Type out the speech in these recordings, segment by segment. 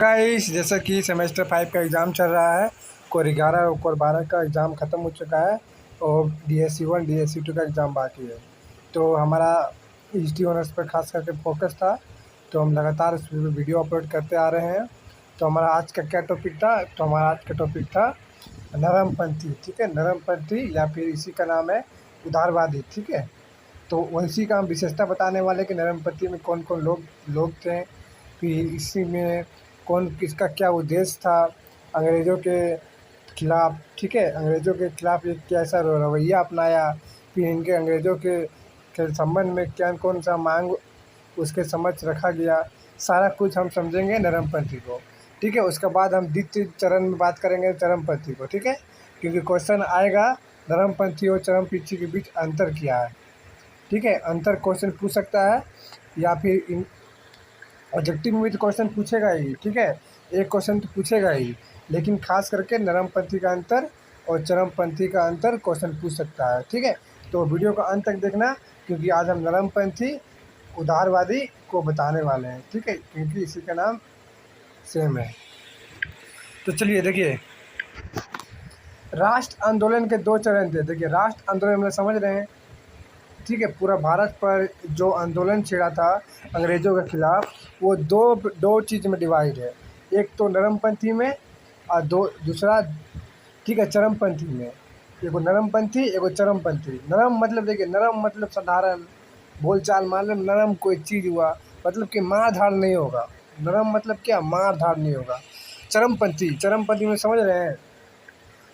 Guys, जैसा कि semester 5 का एग्ज़ाम चल रहा है। कोर 11 और कोर 12 का एग्ज़ाम ख़त्म हो चुका है और DSC 1 DSC 2 का एग्ज़ाम बाकी है। तो हमारा हिस्ट्री ऑनर्स पर खास करके फोकस था, तो हम लगातार उस पर वीडियो अपलोड करते आ रहे हैं। तो हमारा आज का क्या टॉपिक था? तो हमारा आज का टॉपिक था नरमपंथी। ठीक है, नरमपंथी या फिर इसी का नाम है उदारवादी। ठीक है, तो इसी का हम विशेषता बताने वाले कि नरमपंथी में कौन कौन लोग थे, फिर इसी में कौन किसका क्या उद्देश्य था अंग्रेज़ों के खिलाफ़। ठीक है, अंग्रेज़ों के खिलाफ़ ये कैसा रवैया अपनाया, फिर इनके अंग्रेज़ों के संबंध में क्या कौन सा मांग उसके समक्ष रखा गया, सारा कुछ हम समझेंगे नरमपंथी को। ठीक है, उसके बाद हम द्वितीय चरण में बात करेंगे चरमपंथी को। ठीक है, क्योंकि क्वेश्चन आएगा नरमपंथी और चरमपंथी के बीच अंतर क्या है। ठीक है, अंतर क्वेश्चन पूछ सकता है या फिर ऑब्जेक्टिव में भी तो क्वेश्चन पूछेगा ही। ठीक है, एक क्वेश्चन तो पूछेगा ही, लेकिन खास करके नरमपंथी का अंतर और चरमपंथी का अंतर क्वेश्चन पूछ सकता है। ठीक है, तो वीडियो को अंत तक देखना, क्योंकि आज हम नरमपंथी उदारवादी को बताने वाले हैं। ठीक है, क्योंकि इसी का नाम सेम है। तो चलिए देखिए, राष्ट्र आंदोलन के 2 चरण थे। देखिए, राष्ट्र आंदोलन में समझ रहे हैं। ठीक है, पूरा भारत पर जो आंदोलन छेड़ा था अंग्रेज़ों के खिलाफ़, वो दो चीज़ में डिवाइड है। एक तो नरमपंथी में और दूसरा ठीक है चरमपंथी में। एगो नरमपंथी, एगो चरमपंथी। नरम मतलब देखिए, नरम मतलब साधारण बोलचाल, मान लो नरम कोई चीज़ हुआ, मतलब कि मार धाड़ नहीं होगा। नरम मतलब क्या? मार धाड़ नहीं होगा। चरमपंथी में समझ रहे हैं,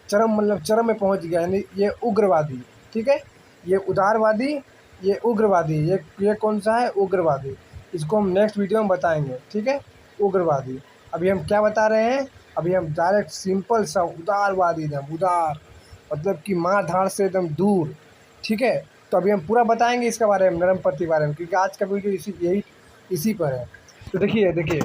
चरम मतलब चरम में पहुंच गया, यानी ये उग्रवादी। ठीक है, ये उदारवादी, ये उग्रवादी। ये कौन सा है? उग्रवादी। इसको हम नेक्स्ट वीडियो में बताएंगे। ठीक है, उग्रवादी। अभी हम क्या बता रहे हैं? अभी हम डायरेक्ट सिंपल सा उदारवादी, एकदम उदार मतलब कि मार धाड़ से एकदम दूर। ठीक है, तो अभी हम पूरा बताएंगे इसके बारे में, नरमपंथी के बारे में, क्योंकि आज का वीडियो इसी पर है। तो देखिए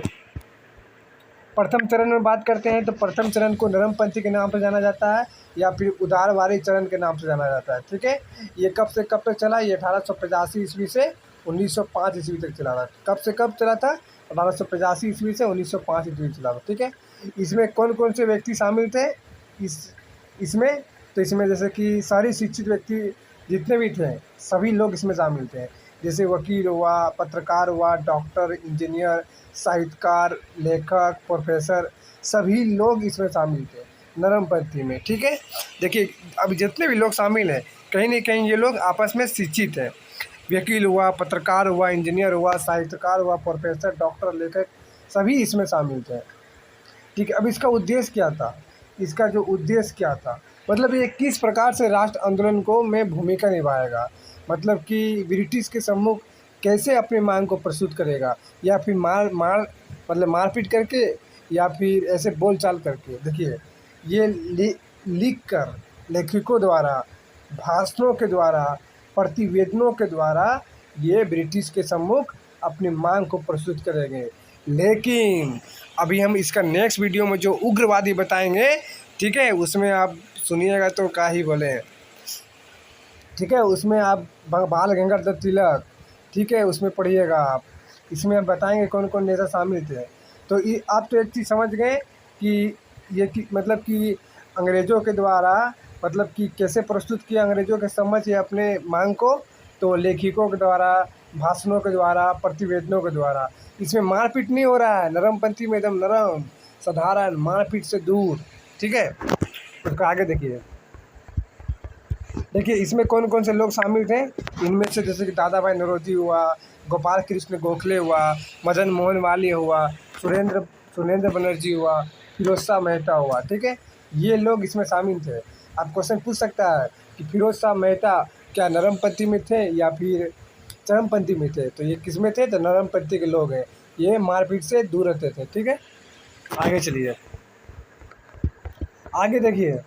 प्रथम चरण में बात करते हैं, तो प्रथम चरण को नरमपंथी के नाम से जाना जाता है या फिर उदारवादी चरण के नाम से जाना जाता है। ठीक है, ये कब से कब तक चला? ये 1885 ईस्वी से 1905 ईस्वी तक चला था। कब से कब चला था? 1885 ईस्वी से 1905 ईस्वी चला था। ठीक है, इसमें कौन कौन से व्यक्ति शामिल थे इसमें? तो इसमें जैसे कि सारी शिक्षित व्यक्ति जितने भी थे, सभी लोग इसमें शामिल थे। जैसे वकील हुआ, पत्रकार हुआ, डॉक्टर, इंजीनियर, साहित्यकार, लेखक, प्रोफेसर, सभी लोग इसमें शामिल थे नरमपंथी में। ठीक है, देखिए अब जितने भी लोग शामिल हैं, कहीं ना कहीं ये लोग आपस में शिक्षित हैं। वकील हुआ, पत्रकार हुआ, इंजीनियर हुआ, साहित्यकार हुआ, प्रोफेसर, डॉक्टर, लेखक, सभी इसमें शामिल थे। ठीक है, अब इसका उद्देश्य क्या था? इसका जो उद्देश्य क्या था, मतलब ये किस प्रकार से राष्ट्र आंदोलन को में भूमिका निभाएगा, मतलब कि ब्रिटिश के सम्मुख कैसे अपनी मांग को प्रस्तुत करेगा, या फिर मतलब मारपीट करके, या फिर ऐसे बोलचाल करके। देखिए, ये लिख कर लेखकों द्वारा, भाषणों के द्वारा, प्रतिवेदनों के द्वारा ये ब्रिटिश के सम्मुख अपनी मांग को प्रस्तुत करेंगे। लेकिन अभी हम इसका नेक्स्ट वीडियो में जो उग्रवादी बताएंगे, ठीक है, उसमें आप सुनिएगा तो क्या ही बोले। ठीक है, उसमें आप बाल गंगाधर तिलक, ठीक है, उसमें पढ़िएगा आप। इसमें हम बताएंगे कौन कौन नेता शामिल थे। तो ये आप तो एक चीज़ समझ गए कि मतलब कि अंग्रेज़ों के द्वारा, मतलब कि कैसे प्रस्तुत किया अंग्रेज़ों के समझ ये अपने मांग को। तो लेखकों के द्वारा, भाषणों के द्वारा, प्रतिवेदनों के द्वारा। इसमें मारपीट नहीं हो रहा है, नरमपंथी में एकदम नरम, साधारण, मारपीट से दूर। ठीक है, तो आगे देखिए इसमें कौन कौन से लोग शामिल थे। इनमें से जैसे कि दादा भाई नौरोजी हुआ, गोपाल कृष्ण गोखले हुआ, मदन मोहन मालवीय हुआ, सुरेंद्र बनर्जी हुआ, फिरोज शाह मेहता हुआ। ठीक है, ये लोग इसमें शामिल थे। आप क्वेश्चन पूछ सकता है कि फिरोज शाह मेहता क्या नरमपंथी में थे या फिर चरमपंथी में थे? तो ये किस में थे? तो नरमपंथी के लोग हैं, ये मारपीट से दूर रहते थे। ठीक है, आगे चलिए, आगे देखिए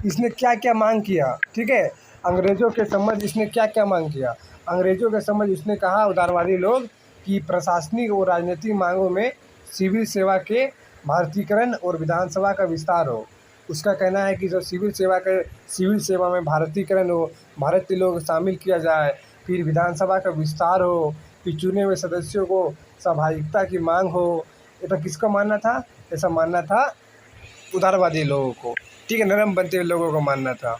इसने क्या क्या मांग किया। ठीक है, अंग्रेज़ों के समझ इसने क्या क्या मांग किया। अंग्रेज़ों के समझ इसने कहा, उदारवादी लोग, कि प्रशासनिक और राजनीतिक मांगों में सिविल सेवा के भारतीकरण और विधानसभा का विस्तार हो। उसका कहना है कि जो सिविल सेवा में भारतीकरण हो, भारतीय लोग शामिल किया जाए, फिर विधानसभा का विस्तार हो, फिर चुने हुए सदस्यों को स्वाभाविकता की मांग हो। ये तो किसका मानना था? ऐसा मानना था उदारवादी लोगों को, ठीक है, नरमपंथी लोगों को मानना था।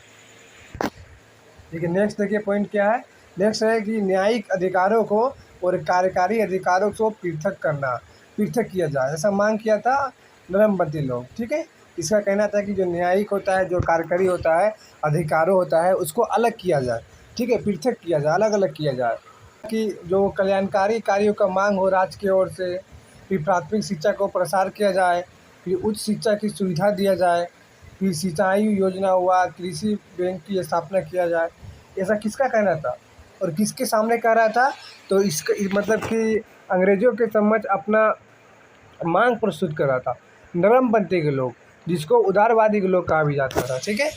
ठीक है, नेक्स्ट देखिए पॉइंट क्या है। नेक्स्ट है कि न्यायिक अधिकारों को और कार्यकारी अधिकारों को पृथक किया जाए, ऐसा मांग किया था नरमपंथी लोग। ठीक है, इसका कहना था कि जो न्यायिक होता है, जो कार्यकारी होता है, अधिकारों होता है, उसको अलग किया जाए। ठीक है, पृथक किया जाए, अलग अलग किया जाए, कि जो कल्याणकारी कार्यों का मांग हो राज्य की ओर से, फिर प्राथमिक शिक्षा को प्रसार किया जाए, फिर उच्च शिक्षा की सुविधा दिया जाए, फिर सिंचाई योजना हुआ, कृषि बैंक की स्थापना किया जाए। ऐसा किसका कहना था और किसके सामने कह रहा था? तो इसका मतलब कि अंग्रेज़ों के समक्ष अपना मांग प्रस्तुत कर रहा था नरमपंथी के लोग, जिसको उदारवादी के लोग कहा भी जाता था। ठीक है,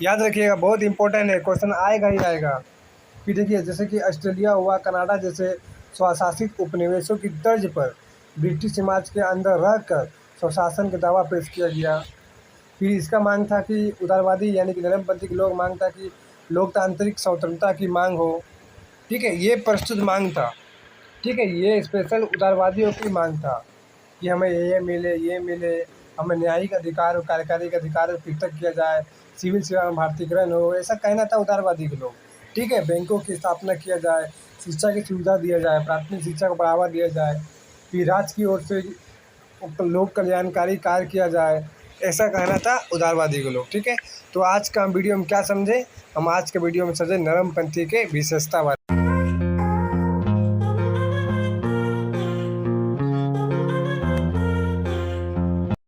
याद रखिएगा, बहुत इंपॉर्टेंट है, क्वेश्चन आएगा ही आएगा। फिर देखिए, जैसे कि ऑस्ट्रेलिया हुआ, कनाडा जैसे स्वशासित उपनिवेशों की तर्ज पर ब्रिटिश समाज के अंदर रहकर स्वशासन का दावा पेश किया गया। फिर इसका मांग था कि उदारवादी यानी कि नरमपंथी के लोग मांग था कि लोकतांत्रिक स्वतंत्रता की मांग हो। ठीक है, ये प्रस्तुत मांग था। ठीक है, ये स्पेशल उदारवादियों की मांग था कि हमें ये मिले, ये मिले, हमें न्यायिक अधिकार और कार्यकारी अधिकार पृथक किया जाए, सिविल सेवा में भारतीयकरण हो, ऐसा कहना था उदारवादी के लोग। ठीक है, बैंकों की स्थापना किया जाए, शिक्षा की सुविधा दिया जाए, प्राथमिक शिक्षा को बढ़ावा दिया जाए, फिर राज्य की ओर से लोक कल्याणकारी कार्य किया जाए, ऐसा कहना था उदारवादी के लोग। ठीक है, तो आज का हम वीडियो में क्या समझे? हम आज के वीडियो में समझे नरमपंथी के विशेषता बारे।